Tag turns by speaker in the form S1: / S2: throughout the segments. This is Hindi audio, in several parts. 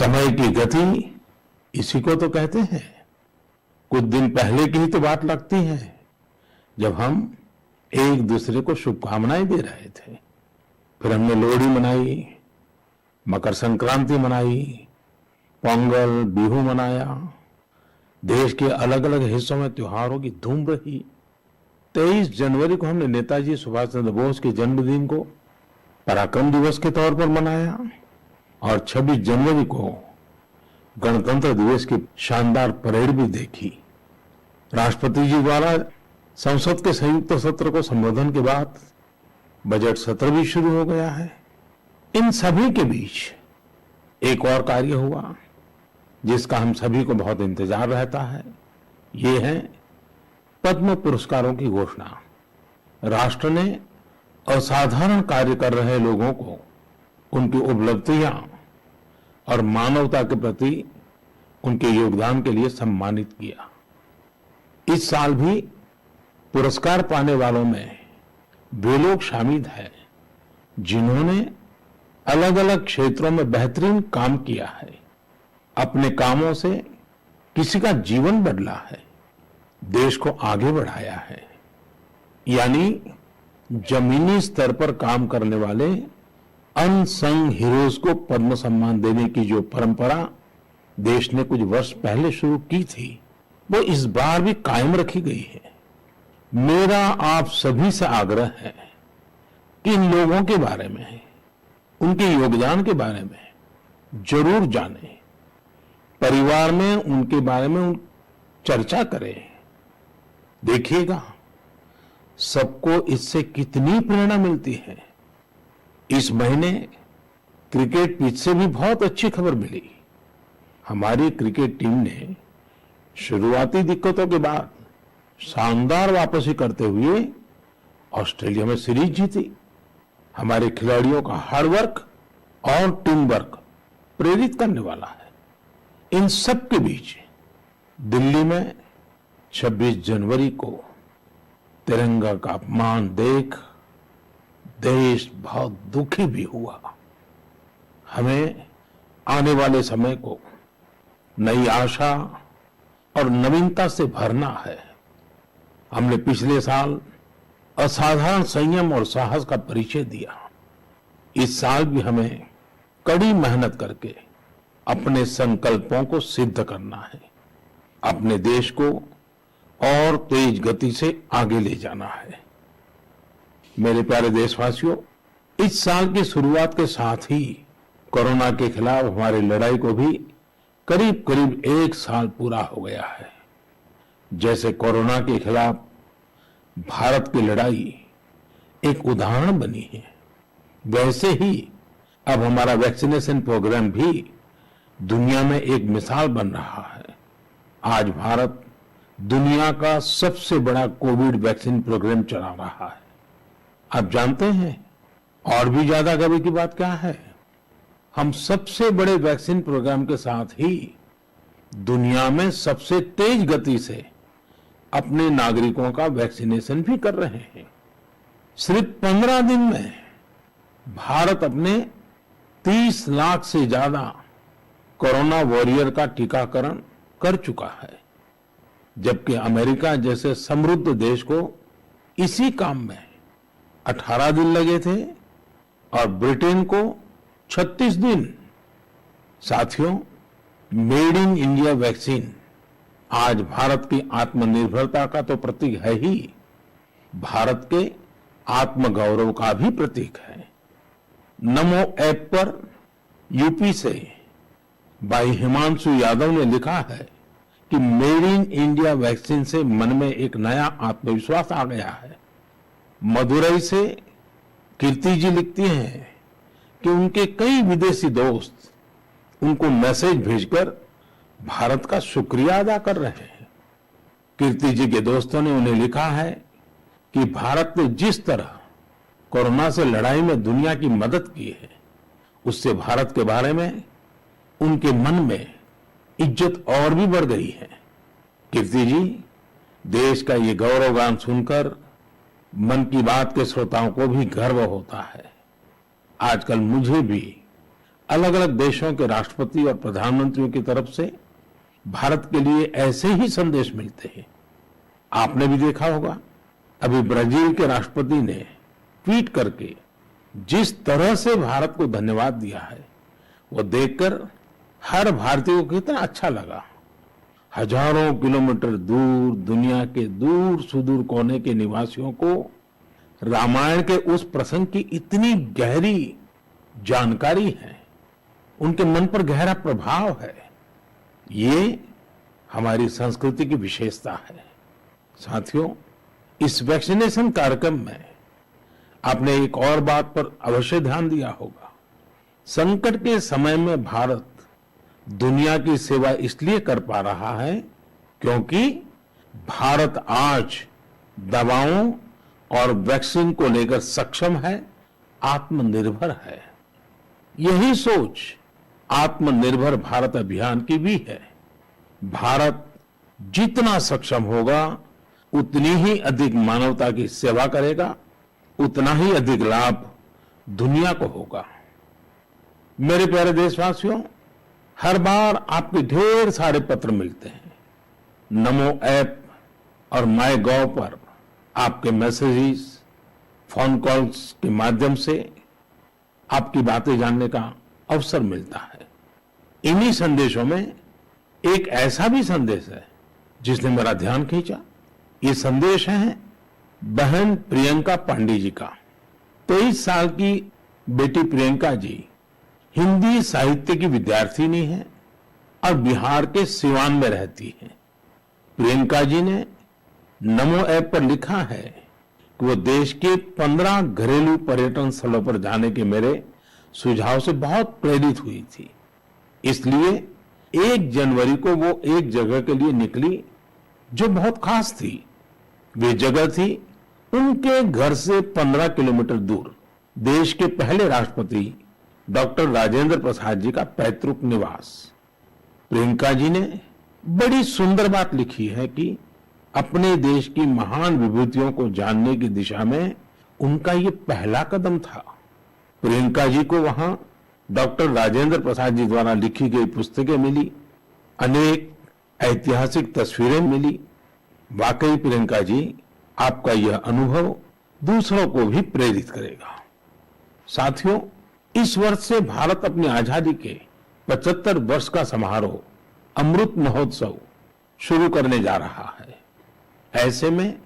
S1: समय की गति इसी को तो कहते हैं। कुछ दिन पहले की ही तो बात लगती है जब हम एक दूसरे को शुभकामनाएं दे रहे थे। फिर हमने लोहड़ी मनाई, मकर संक्रांति मनाई, पोंगल, बिहू मनाया। देश के अलग अलग हिस्सों में त्योहारों की धूम रही। 23 जनवरी को हमने नेताजी सुभाष चंद्र बोस के जन्मदिन को पराक्रम दिवस के तौर पर मनाया और 26 जनवरी को गणतंत्र दिवस की शानदार परेड भी देखी। राष्ट्रपति जी द्वारा संसद के संयुक्त सत्र को संबोधन के बाद बजट सत्र भी शुरू हो गया है। इन सभी के बीच एक और कार्य हुआ जिसका हम सभी को बहुत इंतजार रहता है। ये है पद्म पुरस्कारों की घोषणा। राष्ट्र ने असाधारण कार्य कर रहे लोगों को उनकी उपलब्धियां और मानवता के प्रति उनके योगदान के लिए सम्मानित किया। इस साल भी पुरस्कार पाने वालों में वे लोग शामिल हैं जिन्होंने अलग अलग क्षेत्रों में बेहतरीन काम किया है, अपने कामों से किसी का जीवन बदला है, देश को आगे बढ़ाया है। यानी जमीनी स्तर पर काम करने वाले अनसंग हीरोज को पद्म सम्मान देने की जो परंपरा देश ने कुछ वर्ष पहले शुरू की थी, वो इस बार भी कायम रखी गई है। मेरा आप सभी से आग्रह है कि इन लोगों के बारे में, उनके योगदान के बारे में जरूर जानें, परिवार में उनके बारे में चर्चा करें। देखिएगा सबको इससे कितनी प्रेरणा मिलती है। इस महीने क्रिकेट पिच से भी बहुत अच्छी खबर मिली। हमारी क्रिकेट टीम ने शुरुआती दिक्कतों के बाद शानदार वापसी करते हुए ऑस्ट्रेलिया में सीरीज जीती। हमारे खिलाड़ियों का हार्डवर्क और टीम वर्क प्रेरित करने वाला है। इन सब के बीच दिल्ली में 26 जनवरी को तिरंगा का अपमान देख देश बहुत दुखी भी हुआ। हमें आने वाले समय को नई आशा और नवीनता से भरना है। हमने पिछले साल असाधारण संयम और साहस का परिचय दिया। इस साल भी हमें कड़ी मेहनत करके अपने संकल्पों को सिद्ध करना है, अपने देश को और तेज गति से आगे ले जाना है। मेरे प्यारे देशवासियों, इस साल की शुरुआत के साथ ही कोरोना के खिलाफ हमारी लड़ाई को भी करीब करीब 1 साल पूरा हो गया है। जैसे कोरोना के खिलाफ भारत की लड़ाई एक उदाहरण बनी है, वैसे ही अब हमारा वैक्सीनेशन प्रोग्राम भी दुनिया में एक मिसाल बन रहा है। आज भारत दुनिया का सबसे बड़ा कोविड वैक्सीन प्रोग्राम चला रहा है। आप जानते हैं और भी ज्यादा गर्व की बात क्या है? हम सबसे बड़े वैक्सीन प्रोग्राम के साथ ही दुनिया में सबसे तेज गति से अपने नागरिकों का वैक्सीनेशन भी कर रहे हैं। सिर्फ 15 दिन में भारत अपने 30 लाख से ज्यादा कोरोना वॉरियर का टीकाकरण कर चुका है, जबकि अमेरिका जैसे समृद्ध देश को इसी काम में 18 दिन लगे थे और ब्रिटेन को 36 दिन। साथियों, मेड इन इंडिया वैक्सीन आज भारत की आत्मनिर्भरता का तो प्रतीक है ही, भारत के आत्मगौरव का भी प्रतीक है। नमो ऐप पर यूपी से भाई हिमांशु यादव ने लिखा है कि मेड इन इंडिया वैक्सीन से मन में एक नया आत्मविश्वास आ गया है। मदुरई से कीर्ति जी लिखती हैं कि उनके कई विदेशी दोस्त उनको मैसेज भेजकर भारत का शुक्रिया अदा कर रहे हैं। कीर्ति जी के दोस्तों ने उन्हें लिखा है कि भारत ने जिस तरह कोरोना से लड़ाई में दुनिया की मदद की है, उससे भारत के बारे में उनके मन में इज्जत और भी बढ़ गई है। कीर्ति जी, देश का ये गौरवगान सुनकर मन की बात के श्रोताओं को भी गर्व होता है। आजकल मुझे भी अलग अलग देशों के राष्ट्रपति और प्रधानमंत्रियों की तरफ से भारत के लिए ऐसे ही संदेश मिलते हैं। आपने भी देखा होगा, अभी ब्राजील के राष्ट्रपति ने ट्वीट करके जिस तरह से भारत को धन्यवाद दिया है, वो देखकर हर भारतीय को कितना अच्छा लगा। हजारों किलोमीटर दूर दुनिया के दूर सुदूर कोने के निवासियों को रामायण के उस प्रसंग की इतनी गहरी जानकारी है, उनके मन पर गहरा प्रभाव है। ये हमारी संस्कृति की विशेषता है। साथियों, इस वैक्सीनेशन कार्यक्रम में आपने एक और बात पर अवश्य ध्यान दिया होगा। संकट के समय में भारत दुनिया की सेवा इसलिए कर पा रहा है क्योंकि भारत आज दवाओं और वैक्सीन को लेकर सक्षम है, आत्मनिर्भर है। यही सोच आत्मनिर्भर भारत अभियान की भी है। भारत जितना सक्षम होगा, उतनी ही अधिक मानवता की सेवा करेगा, उतना ही अधिक लाभ दुनिया को होगा। मेरे प्यारे देशवासियों, हर बार आपके ढेर सारे पत्र मिलते हैं। नमो ऐप और माय गॉव पर आपके मैसेजेस, फोन कॉल्स के माध्यम से आपकी बातें जानने का अवसर मिलता है। इन्हीं संदेशों में एक ऐसा भी संदेश है जिसने मेरा ध्यान खींचा। ये संदेश है बहन प्रियंका पांडे जी का। 23 साल की बेटी प्रियंका जी हिंदी साहित्य की विद्यार्थिनी है और बिहार के सिवान में रहती है। प्रियंका जी ने नमो ऐप पर लिखा है कि वो देश के 15 घरेलू पर्यटन स्थलों पर जाने के मेरे सुझाव से बहुत प्रेरित हुई थी। इसलिए 1 जनवरी को वो एक जगह के लिए निकली जो बहुत खास थी। वे जगह थी उनके घर से 15 किलोमीटर दूर देश के पहले राष्ट्रपति डॉक्टर राजेंद्र प्रसाद जी का पैतृक निवास। प्रियंका जी ने बड़ी सुंदर बात लिखी है कि अपने देश की महान विभूतियों को जानने की दिशा में उनका ये पहला कदम था। प्रियंका जी को वहां डॉक्टर राजेंद्र प्रसाद जी द्वारा लिखी गई पुस्तकें मिली, अनेक ऐतिहासिक तस्वीरें मिली। वाकई प्रियंका जी, आपका यह अनुभव दूसरों को भी प्रेरित करेगा। साथियों, इस वर्ष से भारत अपनी आजादी के 75 वर्ष का समारोह अमृत महोत्सव शुरू करने जा रहा है। ऐसे में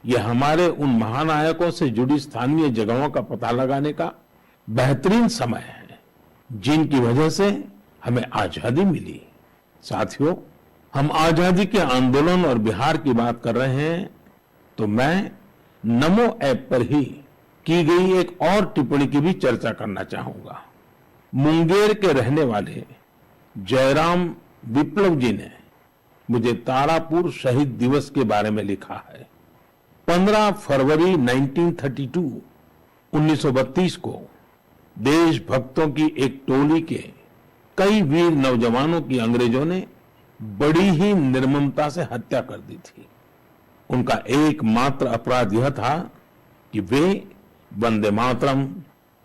S1: यह हमारे उन महानायकों से जुड़ी स्थानीय जगहों का पता लगाने का बेहतरीन समय है जिनकी वजह से हमें आजादी मिली। साथियों, हम आजादी के आंदोलन और बिहार की बात कर रहे हैं तो मैं नमो ऐप पर ही की गई एक और टिप्पणी की भी चर्चा करना चाहूंगा। मुंगेर के रहने वाले जयराम विप्लव जी ने मुझे तारापुर शहीद दिवस के बारे में लिखा है। 15 फरवरी 1932 को देशभक्तों की एक टोली के कई वीर नौजवानों की अंग्रेजों ने बड़ी ही निर्ममता से हत्या कर दी थी। उनका एकमात्र अपराध यह था कि वे वंदे मातरम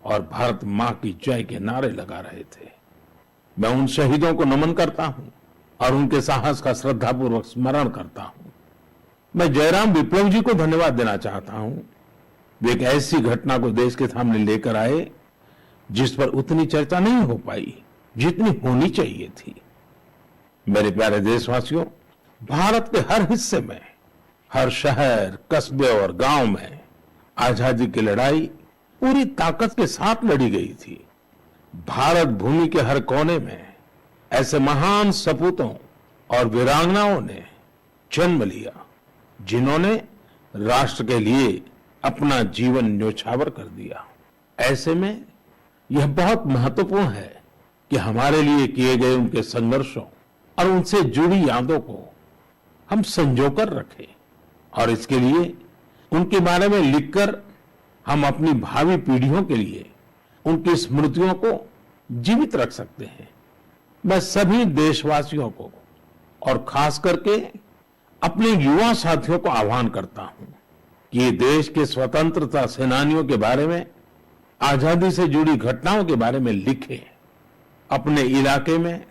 S1: और भारत मां की जय के नारे लगा रहे थे। मैं उन शहीदों को नमन करता हूं और उनके साहस का श्रद्धापूर्वक स्मरण करता हूं। मैं जयराम विप्लव जी को धन्यवाद देना चाहता हूं। वे एक ऐसी घटना को देश के सामने लेकर आए जिस पर उतनी चर्चा नहीं हो पाई जितनी होनी चाहिए थी। मेरे प्यारे देशवासियों, भारत के हर हिस्से में, हर शहर, कस्बे और गांव में आजादी की लड़ाई पूरी ताकत के साथ लड़ी गई थी। भारत भूमि के हर कोने में ऐसे महान सपूतों और वीरांगनाओं ने जन्म लिया जिन्होंने राष्ट्र के लिए अपना जीवन न्योछावर कर दिया। ऐसे में यह बहुत महत्वपूर्ण है कि हमारे लिए किए गए उनके संघर्षों और उनसे जुड़ी यादों को हम संजोकर रखें और इसके लिए उनके बारे में लिखकर हम अपनी भावी पीढ़ियों के लिए उनकी स्मृतियों को जीवित रख सकते हैं। मैं सभी देशवासियों को और खास करके अपने युवा साथियों को आह्वान करता हूं कि ये देश के स्वतंत्रता सेनानियों के बारे में, आजादी से जुड़ी घटनाओं के बारे में लिखें। अपने इलाके में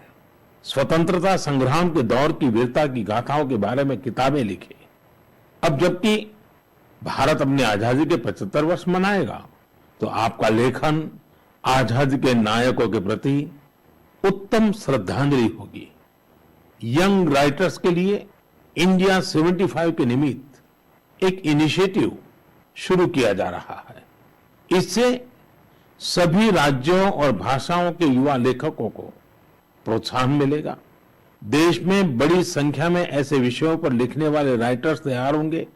S1: स्वतंत्रता संग्राम के दौर की वीरता की गाथाओं के बारे में किताबें लिखी। अब जबकि भारत अपनी आजादी के 75 वर्ष मनाएगा, तो आपका लेखन आजादी के नायकों के प्रति उत्तम श्रद्धांजलि होगी। यंग राइटर्स के लिए इंडिया 75 के निमित्त एक इनिशिएटिव शुरू किया जा रहा है। इससे सभी राज्यों और भाषाओं के युवा लेखकों को प्रोत्साहन मिलेगा। देश में बड़ी संख्या में ऐसे विषयों पर लिखने वाले राइटर्स तैयार होंगे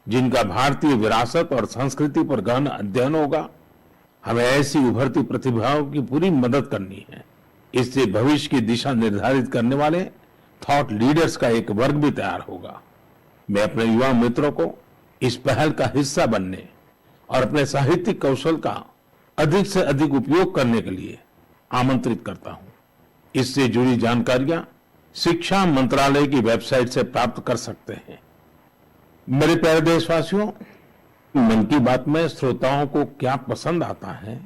S1: जिनका भारतीय विरासत और संस्कृति पर गहन अध्ययन होगा। हमें ऐसी उभरती प्रतिभाओं की पूरी मदद करनी है। इससे भविष्य की दिशा निर्धारित करने वाले थॉट लीडर्स का एक वर्ग भी तैयार होगा। मैं अपने युवा मित्रों को इस पहल का हिस्सा बनने और अपने साहित्यिक कौशल का अधिक से अधिक उपयोग करने के लिए आमंत्रित करता हूं। इससे जुड़ी जानकारियां शिक्षा मंत्रालय की वेबसाइट से प्राप्त कर सकते हैं। मेरे प्यारे देशवासियों, मन की बात में श्रोताओं को क्या पसंद आता है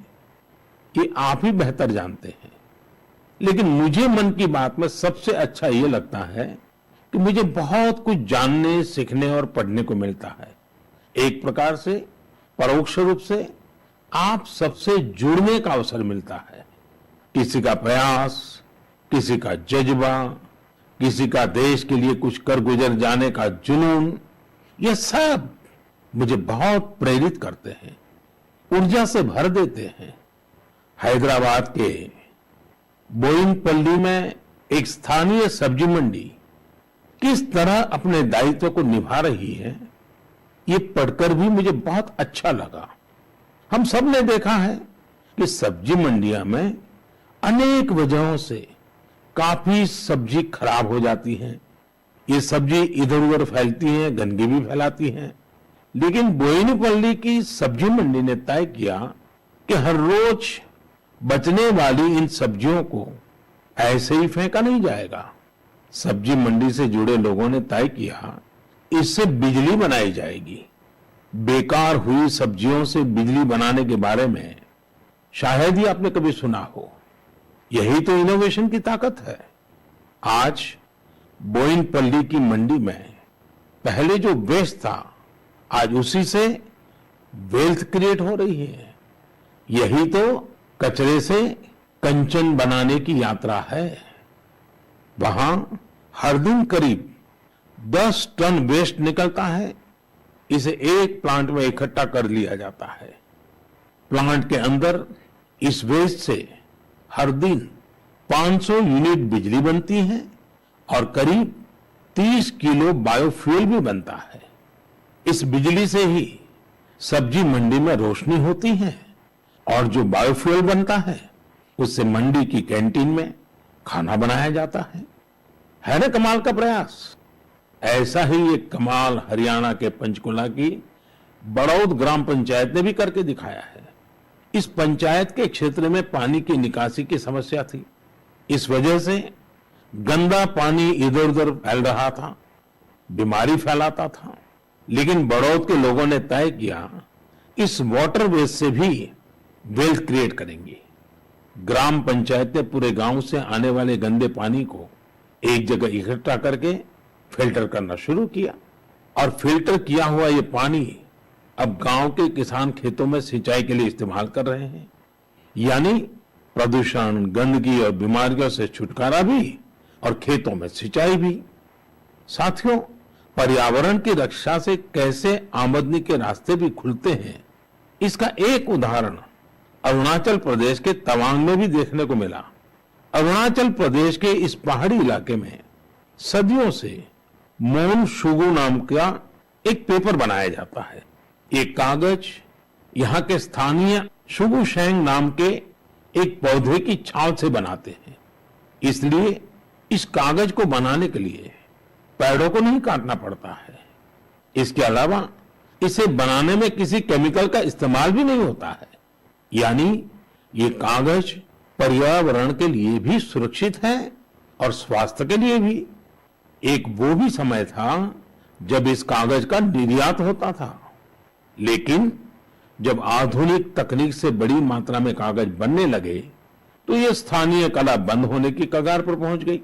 S1: ये आप ही बेहतर जानते हैं, लेकिन मुझे मन की बात में सबसे अच्छा ये लगता है कि मुझे बहुत कुछ जानने, सीखने और पढ़ने को मिलता है। एक प्रकार से परोक्ष रूप से आप सबसे जुड़ने का अवसर मिलता है। किसी का प्रयास, किसी का जज्बा, किसी का देश के लिए कुछ कर गुजर जाने का जुनून, ये सब मुझे बहुत प्रेरित करते हैं, ऊर्जा से भर देते हैं। हैदराबाद के बोयिनपल्ली में एक स्थानीय सब्जी मंडी किस तरह अपने दायित्व को निभा रही है, ये पढ़कर भी मुझे बहुत अच्छा लगा। हम सब ने देखा है कि सब्जी मंडियां में अनेक वजहों से काफी सब्जी खराब हो जाती है। ये सब्जी इधर उधर फैलती है, गंदगी भी फैलाती है। लेकिन बोयिनपल्ली की सब्जी मंडी ने तय किया कि हर रोज बचने वाली इन सब्जियों को ऐसे ही फेंका नहीं जाएगा। सब्जी मंडी से जुड़े लोगों ने तय किया इससे बिजली बनाई जाएगी। बेकार हुई सब्जियों से बिजली बनाने के बारे में शायद ही आपने कभी सुना हो। यही तो इनोवेशन की ताकत है। आज बोयिनपल्ली की मंडी में पहले जो वेस्ट था, आज उसी से वेल्थ क्रिएट हो रही है। यही तो कचरे से कंचन बनाने की यात्रा है। वहां हर दिन करीब 10 टन वेस्ट निकलता है। इसे एक प्लांट में इकट्ठा कर लिया जाता है। प्लांट के अंदर इस वेस्ट से हर दिन 500 यूनिट बिजली बनती है और करीब 30 किलो बायोफ्यूल भी बनता है। इस बिजली से ही सब्जी मंडी में रोशनी होती है और जो बायोफ्यूल बनता है उससे मंडी की कैंटीन में खाना बनाया जाता है ना कमाल का प्रयास। ऐसा ही एक कमाल हरियाणा के पंचकुला की बड़ौद ग्राम पंचायत ने भी करके दिखाया है। इस पंचायत के क्षेत्र में पानी की निकासी की समस्या थी। इस वजह से गंदा पानी इधर उधर फैल रहा था, बीमारी फैलाता था। लेकिन बड़ौद के लोगों ने तय किया इस वाटर वेस्ट से भी वेल्थ क्रिएट करेंगे। ग्राम पंचायत ने पूरे गांव से आने वाले गंदे पानी को एक जगह इकट्ठा करके फिल्टर करना शुरू किया और फिल्टर किया हुआ ये पानी अब गांव के किसान खेतों में सिंचाई के लिए इस्तेमाल कर रहे हैं। यानी प्रदूषण, गंदगी और बीमारियों से छुटकारा भी और खेतों में सिंचाई भी। साथियों, पर्यावरण की रक्षा से कैसे आमदनी के रास्ते भी खुलते हैं, इसका एक उदाहरण अरुणाचल प्रदेश के तवांग में भी देखने को मिला। अरुणाचल प्रदेश के इस पहाड़ी इलाके में सदियों से मोन शुगु नाम का एक पेपर बनाया जाता है। ये कागज यहाँ के स्थानीय शुगु शेंग नाम के एक पौधे की छाल से बनाते हैं। इसलिए इस कागज को बनाने के लिए पेड़ों को नहीं काटना पड़ता है। इसके अलावा इसे बनाने में किसी केमिकल का इस्तेमाल भी नहीं होता है। यानी ये कागज पर्यावरण के लिए भी सुरक्षित है और स्वास्थ्य के लिए भी। एक वो भी समय था जब इस कागज का निर्यात होता था, लेकिन जब आधुनिक तकनीक से बड़ी मात्रा में कागज बनने लगे तो ये स्थानीय कला बंद होने की कगार पर पहुंच गई।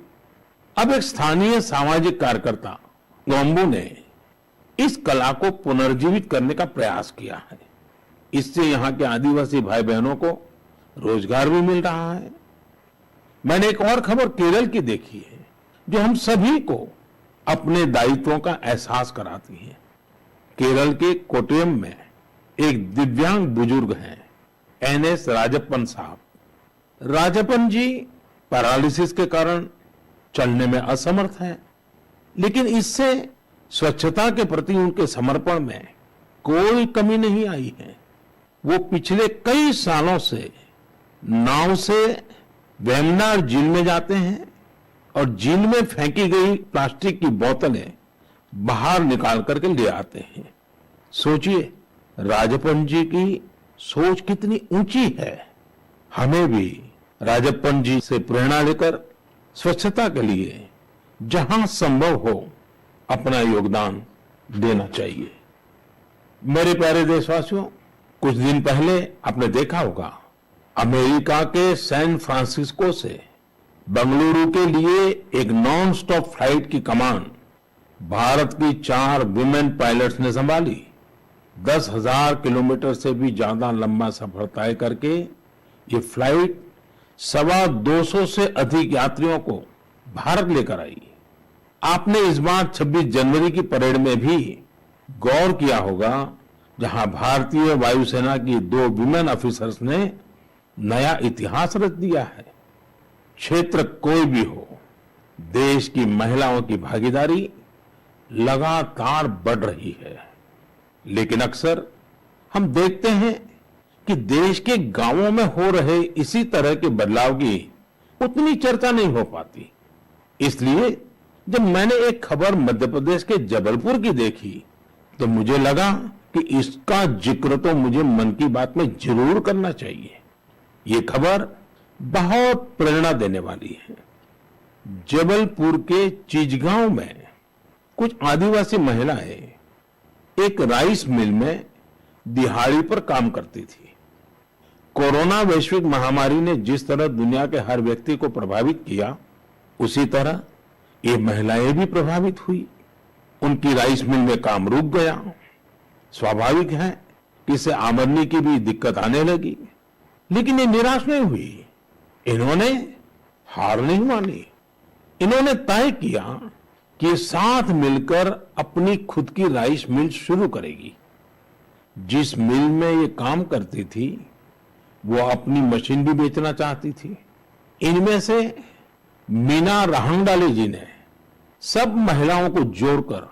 S1: अब एक स्थानीय सामाजिक कार्यकर्ता गोम्बू ने इस कला को पुनर्जीवित करने का प्रयास किया है। इससे यहाँ के आदिवासी भाई बहनों को रोजगार भी मिल रहा है। मैंने एक और खबर केरल की देखी है जो हम सभी को अपने दायित्वों का एहसास कराती है। केरल के कोट्टयम में एक दिव्यांग बुजुर्ग हैं, एनएस राजप्पन साहब। राजप्पन जी पैरालिसिस के कारण चलने में असमर्थ हैं, लेकिन इससे स्वच्छता के प्रति उनके समर्पण में कोई कमी नहीं आई है। वो पिछले कई सालों से नाव से वेम्बनाड झील में जाते हैं और झील में फेंकी गई प्लास्टिक की बोतलें बाहर निकाल करके ले आते हैं। सोचिए, राजप्पन जी की सोच कितनी ऊंची है। हमें भी राजप्पन जी से प्रेरणा लेकर स्वच्छता के लिए जहां संभव हो अपना योगदान देना चाहिए। मेरे प्यारे देशवासियों, कुछ दिन पहले आपने देखा होगा अमेरिका के सैन फ्रांसिस्को से बंगलुरु के लिए एक नॉन स्टॉप फ्लाइट की कमान भारत की 4 विमेन पायलट्स ने संभाली। 10,000 किलोमीटर से भी ज्यादा लंबा सफर तय करके ये फ्लाइट 225 से अधिक यात्रियों को भारत लेकर आई। आपने इस बार 26 जनवरी की परेड में भी गौर किया होगा, जहां भारतीय वायुसेना की 2 विमेन ऑफिसर्स ने नया इतिहास रच दिया है। क्षेत्र कोई भी हो, देश की महिलाओं की भागीदारी लगातार बढ़ रही है। लेकिन अक्सर हम देखते हैं कि देश के गांवों में हो रहे इसी तरह के बदलाव की उतनी चर्चा नहीं हो पाती। इसलिए जब मैंने एक खबर मध्य प्रदेश के जबलपुर की देखी तो मुझे लगा कि इसका जिक्र तो मुझे मन की बात में जरूर करना चाहिए। ये खबर बहुत प्रेरणा देने वाली है। जबलपुर के चिचगांव में कुछ आदिवासी महिलाएं एक राइस मिल में दिहाड़ी पर काम करती थी। कोरोना वैश्विक महामारी ने जिस तरह दुनिया के हर व्यक्ति को प्रभावित किया, उसी तरह ये महिलाएं भी प्रभावित हुई। उनकी राइस मिल में काम रुक गया। स्वाभाविक है कि इससे आमदनी की भी दिक्कत आने लगी, लेकिन ये निराश नहीं हुई। इन्होंने हार नहीं मानी। इन्होंने तय किया कि साथ मिलकर अपनी खुद की राइस मिल शुरू करेगी। जिस मिल में ये काम करती थी वो अपनी मशीन भी बेचना चाहती थी। इनमें से मीना रहंगडाले जी ने सब महिलाओं को जोड़कर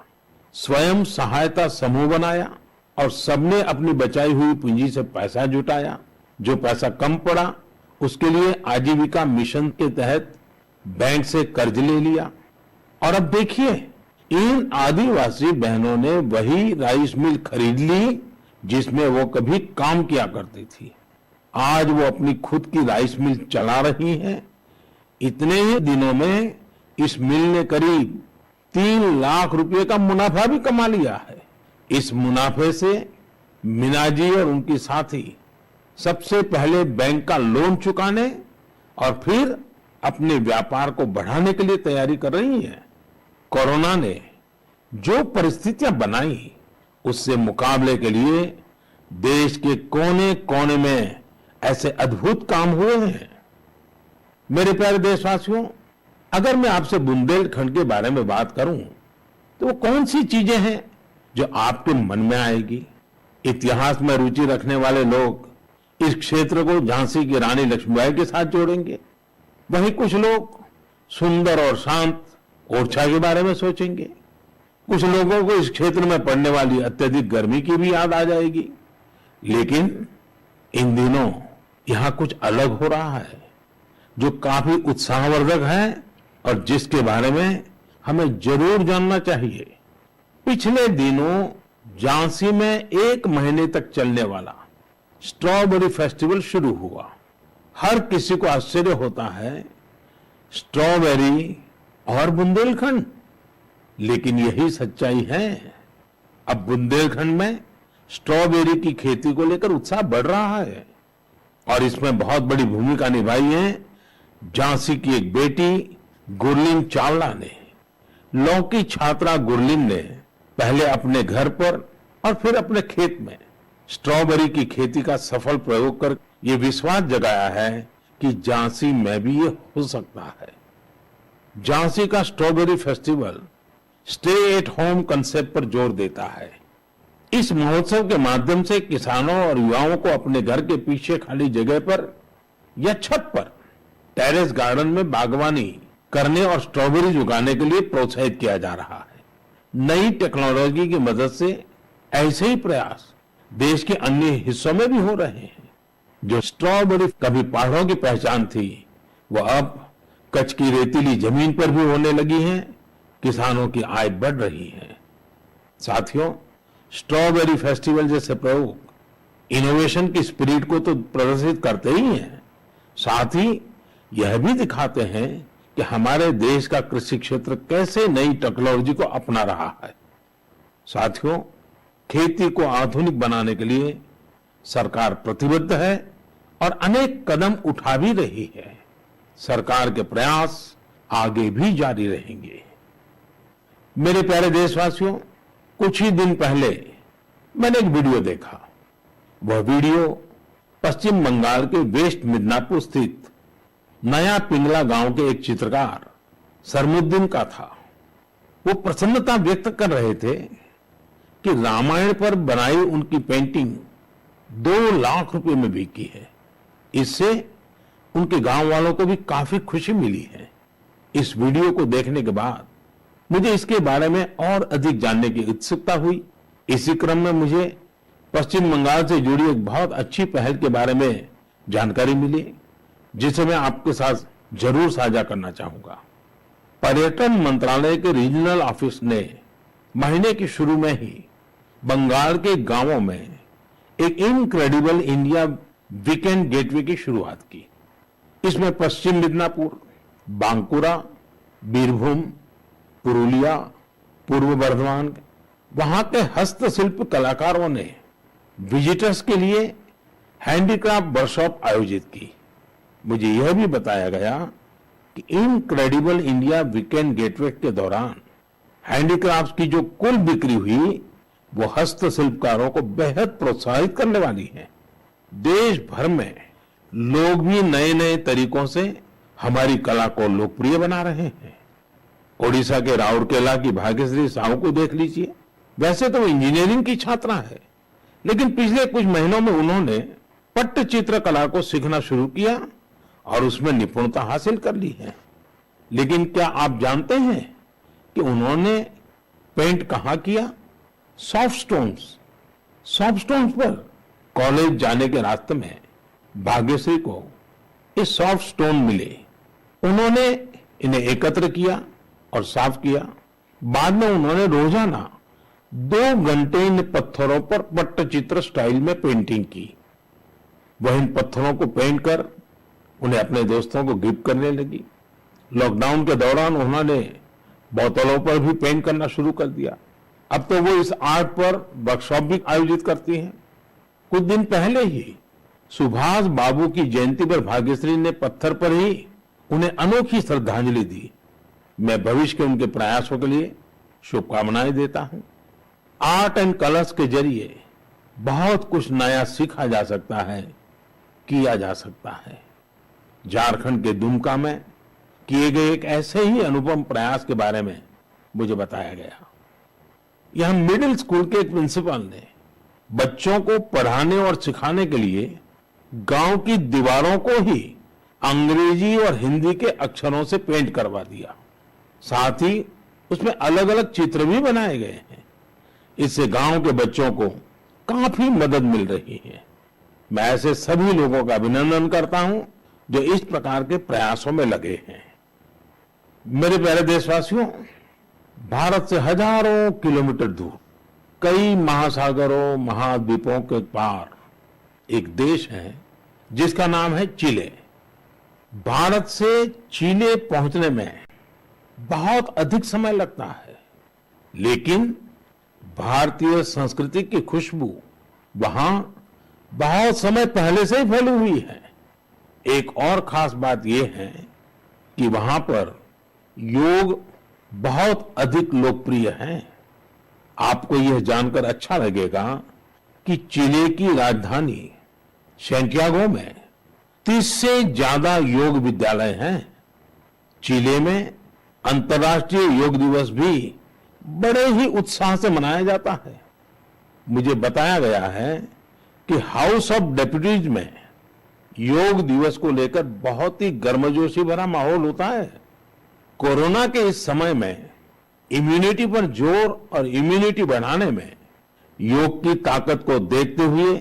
S1: स्वयं सहायता समूह बनाया और सबने अपनी बचाई हुई पूंजी से पैसा जुटाया। जो पैसा कम पड़ा उसके लिए आजीविका मिशन के तहत बैंक से कर्ज ले लिया। और अब देखिए, इन आदिवासी बहनों ने वही राइस मिल खरीद ली जिसमें वो कभी काम किया करती थी। आज वो अपनी खुद की राइस मिल चला रही हैं। इतने ही दिनों में इस मिल ने करीब 3 लाख रुपए का मुनाफा भी कमा लिया है। इस मुनाफे से मीना जी और उनकी साथी सबसे पहले बैंक का लोन चुकाने और फिर अपने व्यापार को बढ़ाने के लिए तैयारी कर रही हैं। कोरोना ने जो परिस्थितियां बनाई, उससे मुकाबले के लिए देश के कोने कोने में ऐसे अद्भुत काम हुए हैं। मेरे प्यारे देशवासियों, अगर मैं आपसे बुंदेलखंड के बारे में बात करूं तो वो कौन सी चीजें हैं जो आपके मन में आएगी? इतिहास में रुचि रखने वाले लोग इस क्षेत्र को झांसी की रानी लक्ष्मीबाई के साथ जोड़ेंगे। वहीं कुछ लोग सुंदर और शांत ओरछा के बारे में सोचेंगे। कुछ लोगों को इस क्षेत्र में पड़ने वाली अत्यधिक गर्मी की भी याद आ जाएगी। लेकिन इन दिनों यहां कुछ अलग हो रहा है जो काफी उत्साहवर्धक है और जिसके बारे में हमें जरूर जानना चाहिए। पिछले दिनों झांसी में 1 महीने तक चलने वाला स्ट्रॉबेरी फेस्टिवल शुरू हुआ। हर किसी को आश्चर्य होता है, स्ट्रॉबेरी और बुंदेलखंड, लेकिन यही सच्चाई है। अब बुंदेलखंड में स्ट्रॉबेरी की खेती को लेकर उत्साह बढ़ रहा है। और इसमें बहुत बड़ी भूमिका निभाई है झांसी की एक बेटी गुरलीन चावला ने। लॉ की छात्रा गुरलीन ने पहले अपने घर पर और फिर अपने खेत में स्ट्रॉबेरी की खेती का सफल प्रयोग कर ये विश्वास जगाया है कि झांसी में भी ये हो सकता है। झांसी का strawberry festival stay at home concept पर जोर देता है। इस महोत्सव के माध्यम से किसानों और युवाओं को अपने घर के पीछे खाली जगह पर या छत पर टेरेस गार्डन में बागवानी करने और स्ट्रॉबेरी उगाने के लिए प्रोत्साहित किया जा रहा है। नई टेक्नोलॉजी की मदद से ऐसे ही प्रयास देश के अन्य हिस्सों में भी हो रहे हैं। जो स्ट्रॉबेरी कभी पहाड़ों की पहचान थी, वह अब कच्छ की रेतीली जमीन पर भी होने लगी है। किसानों की आय बढ़ रही है। साथियों, स्ट्रॉबेरी फेस्टिवल जैसे प्रयोग इनोवेशन की स्पिरिट को तो प्रदर्शित करते ही हैं, साथ ही यह भी दिखाते हैं कि हमारे देश का कृषि क्षेत्र कैसे नई टेक्नोलॉजी को अपना रहा है। साथियों, खेती को आधुनिक बनाने के लिए सरकार प्रतिबद्ध है और अनेक कदम उठा भी रही है। सरकार के प्रयास आगे भी जारी रहेंगे। मेरे प्यारे देशवासियों, कुछ ही दिन पहले मैंने एक वीडियो देखा। वह वीडियो पश्चिम बंगाल के वेस्ट मिदनापुर स्थित नया पिंगला गांव के एक चित्रकार सरमुद्दीन का था। वो प्रसन्नता व्यक्त कर रहे थे कि रामायण पर बनाई उनकी पेंटिंग 2 लाख रुपए में बिकी है। इससे उनके गांव वालों को भी काफी खुशी मिली है। इस वीडियो को देखने के बाद मुझे इसके बारे में और अधिक जानने की उत्सुकता हुई। इसी क्रम में मुझे पश्चिम बंगाल से जुड़ी एक बहुत अच्छी पहल के बारे में जानकारी मिली, जिसे मैं आपके साथ जरूर साझा करना चाहूंगा। पर्यटन मंत्रालय के रीजनल ऑफिस ने महीने के शुरू में ही बंगाल के गांवों में एक इनक्रेडिबल इंडिया वीकेंड गेटवे की शुरुआत की। इसमें पश्चिम मिदनापुर, बांकुरा, बीरभूम, पुरुलिया, पूर्व बर्धमान, वहां के हस्तशिल्प कलाकारों ने विजिटर्स के लिए हैंडीक्राफ्ट वर्कशॉप आयोजित की। मुझे यह भी बताया गया कि इनक्रेडिबल इंडिया वीकेंड गेटवे के दौरान हैंडीक्राफ्ट की जो कुल बिक्री हुई, वो हस्तशिल्पकारों को बेहद प्रोत्साहित करने वाली है। देश भर में लोग भी नए नए तरीकों से हमारी कला को लोकप्रिय बना रहे हैं। ओडिशा के राउरकेला की भाग्यश्री साहू को देख लीजिए। वैसे तो वो इंजीनियरिंग की छात्रा है, लेकिन पिछले कुछ महीनों में उन्होंने पट्टचित्र कला को सीखना शुरू किया और उसमें निपुणता हासिल कर ली है। लेकिन क्या आप जानते हैं कि उन्होंने पेंट कहां किया? सॉफ्ट स्टोन्स पर। कॉलेज जाने के रास्ते में भाग्यश्री को ये सॉफ्ट स्टोन मिले। उन्होंने इन्हें एकत्र किया और साफ किया। बाद में उन्होंने रोजाना 2 घंटे इन पत्थरों पर पट्टचित्र स्टाइल में पेंटिंग की। वह इन पत्थरों को पेंट कर उन्हें अपने दोस्तों को गिफ्ट करने लगी। लॉकडाउन के दौरान उन्होंने बोतलों पर भी पेंट करना शुरू कर दिया। अब तो वो इस आर्ट पर वर्कशॉप भी आयोजित करती हैं। कुछ दिन पहले ही सुभाष बाबू की जयंती पर भाग्यश्री ने पत्थर पर ही उन्हें अनोखी श्रद्धांजलि दी। मैं भविष्य के उनके प्रयासों के लिए शुभकामनाएं देता हूं। आर्ट एंड कलर्स के जरिए बहुत कुछ नया सीखा जा सकता है, किया जा सकता है। झारखंड के दुमका में किए गए एक ऐसे ही अनुपम प्रयास के बारे में मुझे बताया गया। यहां मिडिल स्कूल के एक प्रिंसिपल ने बच्चों को पढ़ाने और सिखाने के लिए गांव की दीवारों को ही अंग्रेजी और हिंदी के अक्षरों से पेंट करवा दिया। साथ ही उसमें अलग अलग चित्र भी बनाए गए हैं। इससे गांव के बच्चों को काफी मदद मिल रही है। मैं ऐसे सभी लोगों का अभिनंदन करता हूं जो इस प्रकार के प्रयासों में लगे हैं। मेरे प्यारे देशवासियों, भारत से हजारों किलोमीटर दूर, कई महासागरों, महाद्वीपों के पार एक देश है जिसका नाम है चिले। भारत से चिले पहुंचने में बहुत अधिक समय लगता है, लेकिन भारतीय संस्कृति की खुशबू वहां बहुत समय पहले से ही फैली हुई है। एक और खास बात यह है कि वहां पर योग बहुत अधिक लोकप्रिय है। आपको यह जानकर अच्छा लगेगा कि चिले की राजधानी सैंटियागो में 30 से ज्यादा योग विद्यालय हैं। चिले में अंतर्राष्ट्रीय योग दिवस भी बड़े ही उत्साह से मनाया जाता है। मुझे बताया गया है कि हाउस ऑफ डेप्यूटीज में योग दिवस को लेकर बहुत ही गर्मजोशी भरा माहौल होता है। कोरोना के इस समय में इम्यूनिटी पर जोर और इम्यूनिटी बढ़ाने में योग की ताकत को देखते हुए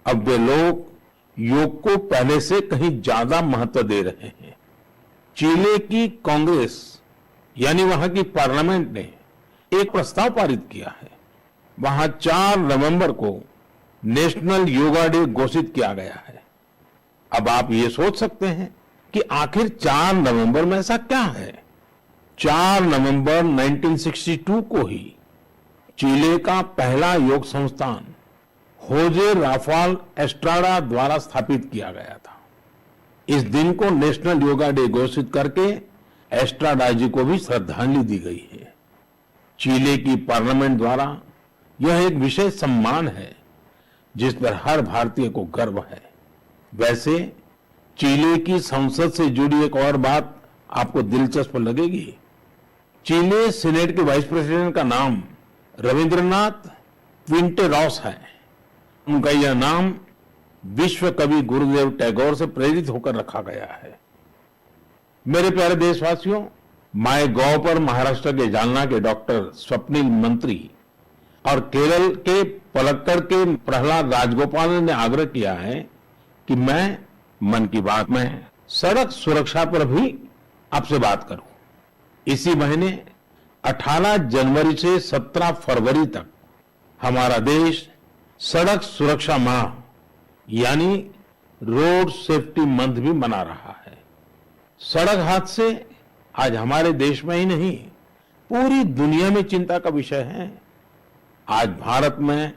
S1: अब वे लोग योग को पहले से कहीं ज्यादा महत्व दे रहे हैं। चिले की कांग्रेस यानी वहां की पार्लियामेंट ने एक प्रस्ताव पारित किया है। वहां 4 नवंबर को नेशनल योगा डे घोषित किया गया है। अब आप ये सोच सकते हैं कि आखिर 4 नवंबर में ऐसा क्या है। 4 नवंबर 1962 को ही चिले का पहला योग संस्थान होजे राफाल एस्ट्राडा द्वारा स्थापित किया गया था। इस दिन को नेशनल योगा डे घोषित करके एस्ट्राडा जी को भी श्रद्धांजलि दी गई है। चिले की पार्लियामेंट द्वारा यह एक विशेष सम्मान है जिस पर हर भारतीय को गर्व है। वैसे चिले की संसद से जुड़ी एक और बात आपको दिलचस्प लगेगी। चिले सीनेट के वाइस प्रेसिडेंट का नाम रविंद्रनाथ क्विंटेरॉस है। उनका यह नाम विश्व कवि गुरुदेव टैगोर से प्रेरित होकर रखा गया है। मेरे प्यारे देशवासियों, माय गॉव पर महाराष्ट्र के जालना के डॉक्टर स्वप्निल मंत्री और केरल के पलक्कड़ के प्रहलाद राजगोपाल ने आग्रह किया है कि मैं मन की बात में सड़क सुरक्षा पर भी आपसे बात करूं। इसी महीने 18 जनवरी से 17 फरवरी तक हमारा देश सड़क सुरक्षा माह यानी रोड सेफ्टी मंथ भी मना रहा है। सड़क हादसे आज हमारे देश में ही नहीं पूरी दुनिया में चिंता का विषय है। आज भारत में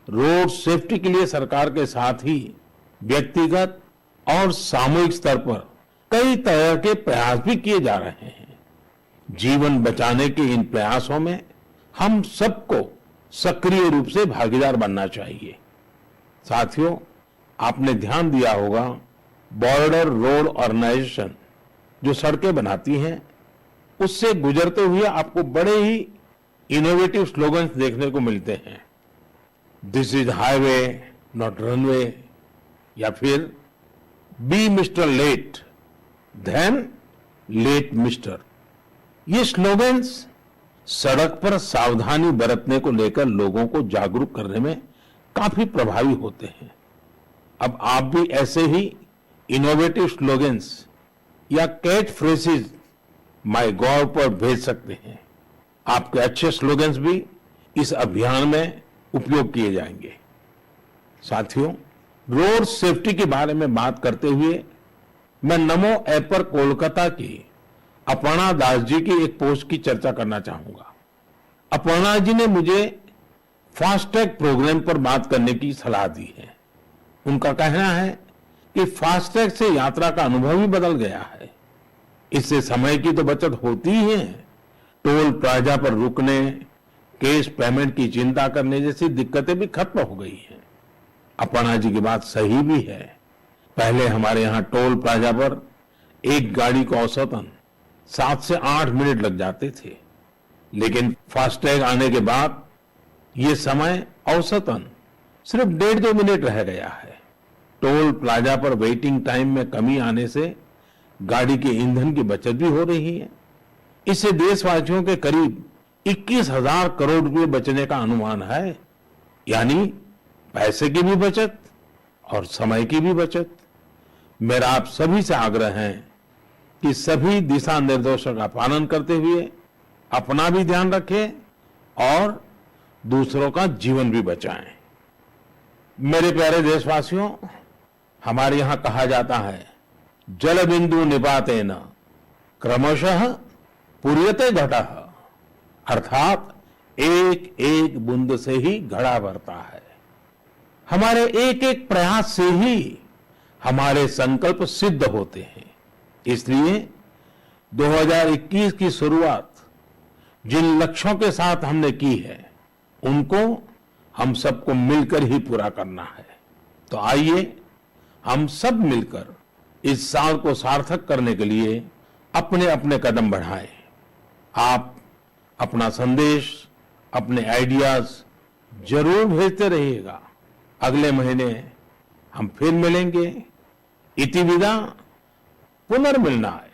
S1: रोड सेफ्टी के लिए सरकार के साथ ही व्यक्तिगत और सामूहिक स्तर पर कई तरह के प्रयास भी किए जा रहे हैं। जीवन बचाने के इन प्रयासों में हम सबको सक्रिय रूप से भागीदार बनना चाहिए। साथियों, आपने ध्यान दिया होगा बॉर्डर रोड ऑर्गेनाइजेशन जो सड़कें बनाती हैं उससे गुजरते हुए आपको बड़े ही इनोवेटिव स्लोगन्स देखने को मिलते हैं। This is highway not runway, या फिर be mister late than late mister. ये स्लोगन्स सड़क पर सावधानी बरतने को लेकर लोगों को जागरूक करने में काफी प्रभावी होते हैं। अब आप भी ऐसे ही इनोवेटिव स्लोगन्स या कैच फ्रेजेस माय गॉव पर भेज सकते हैं। आपके अच्छे स्लोगन्स भी इस अभियान में उपयोग किए जाएंगे। साथियों, रोड सेफ्टी के बारे में बात करते हुए मैं नमो ऐप पर कोलकाता की अपर्णा दास जी की एक पोस्ट की चर्चा करना चाहूंगा। अपर्णा जी ने मुझे फास्टैग प्रोग्राम पर बात करने की सलाह दी है। उनका कहना है कि फास्टैग से यात्रा का अनुभव ही बदल गया है। इससे समय की तो बचत होती ही है, टोल प्लाजा पर रुकने, कैश पेमेंट की चिंता करने जैसी दिक्कतें भी खत्म हो गई हैं। अपर्णा जी की बात सही भी है। पहले हमारे यहाँ टोल प्लाजा पर एक गाड़ी को औसतन 7 से 8 मिनट लग जाते थे, लेकिन फास्टैग आने के बाद ये समय औसतन सिर्फ 1.5-2 मिनट रह गया है। टोल प्लाजा पर वेटिंग टाइम में कमी आने से गाड़ी के ईंधन की बचत भी हो रही है। इससे देशवासियों के करीब 21,000 करोड़ रुपए बचने का अनुमान है, यानी पैसे की भी बचत और समय की भी बचत। मेरा आप सभी से आग्रह है कि सभी दिशा निर्देशों का पालन करते हुए अपना भी ध्यान रखें और दूसरों का जीवन भी बचाएं। मेरे प्यारे देशवासियों, हमारे यहां कहा जाता है जल बिंदु निपातेन क्रमशः पूर्यते घटः, अर्थात एक एक बूंद से ही घड़ा भरता है। हमारे एक एक प्रयास से ही हमारे संकल्प सिद्ध होते हैं। इसलिए 2021 की शुरुआत जिन लक्ष्यों के साथ हमने की है, उनको हम सबको मिलकर ही पूरा करना है। तो आइए हम सब मिलकर इस साल को सार्थक करने के लिए अपने अपने कदम बढ़ाएं। आप अपना संदेश, अपने आइडियाज जरूर भेजते रहिएगा। अगले महीने हम फिर मिलेंगे। इति विदा, पुनर्मिलनाय।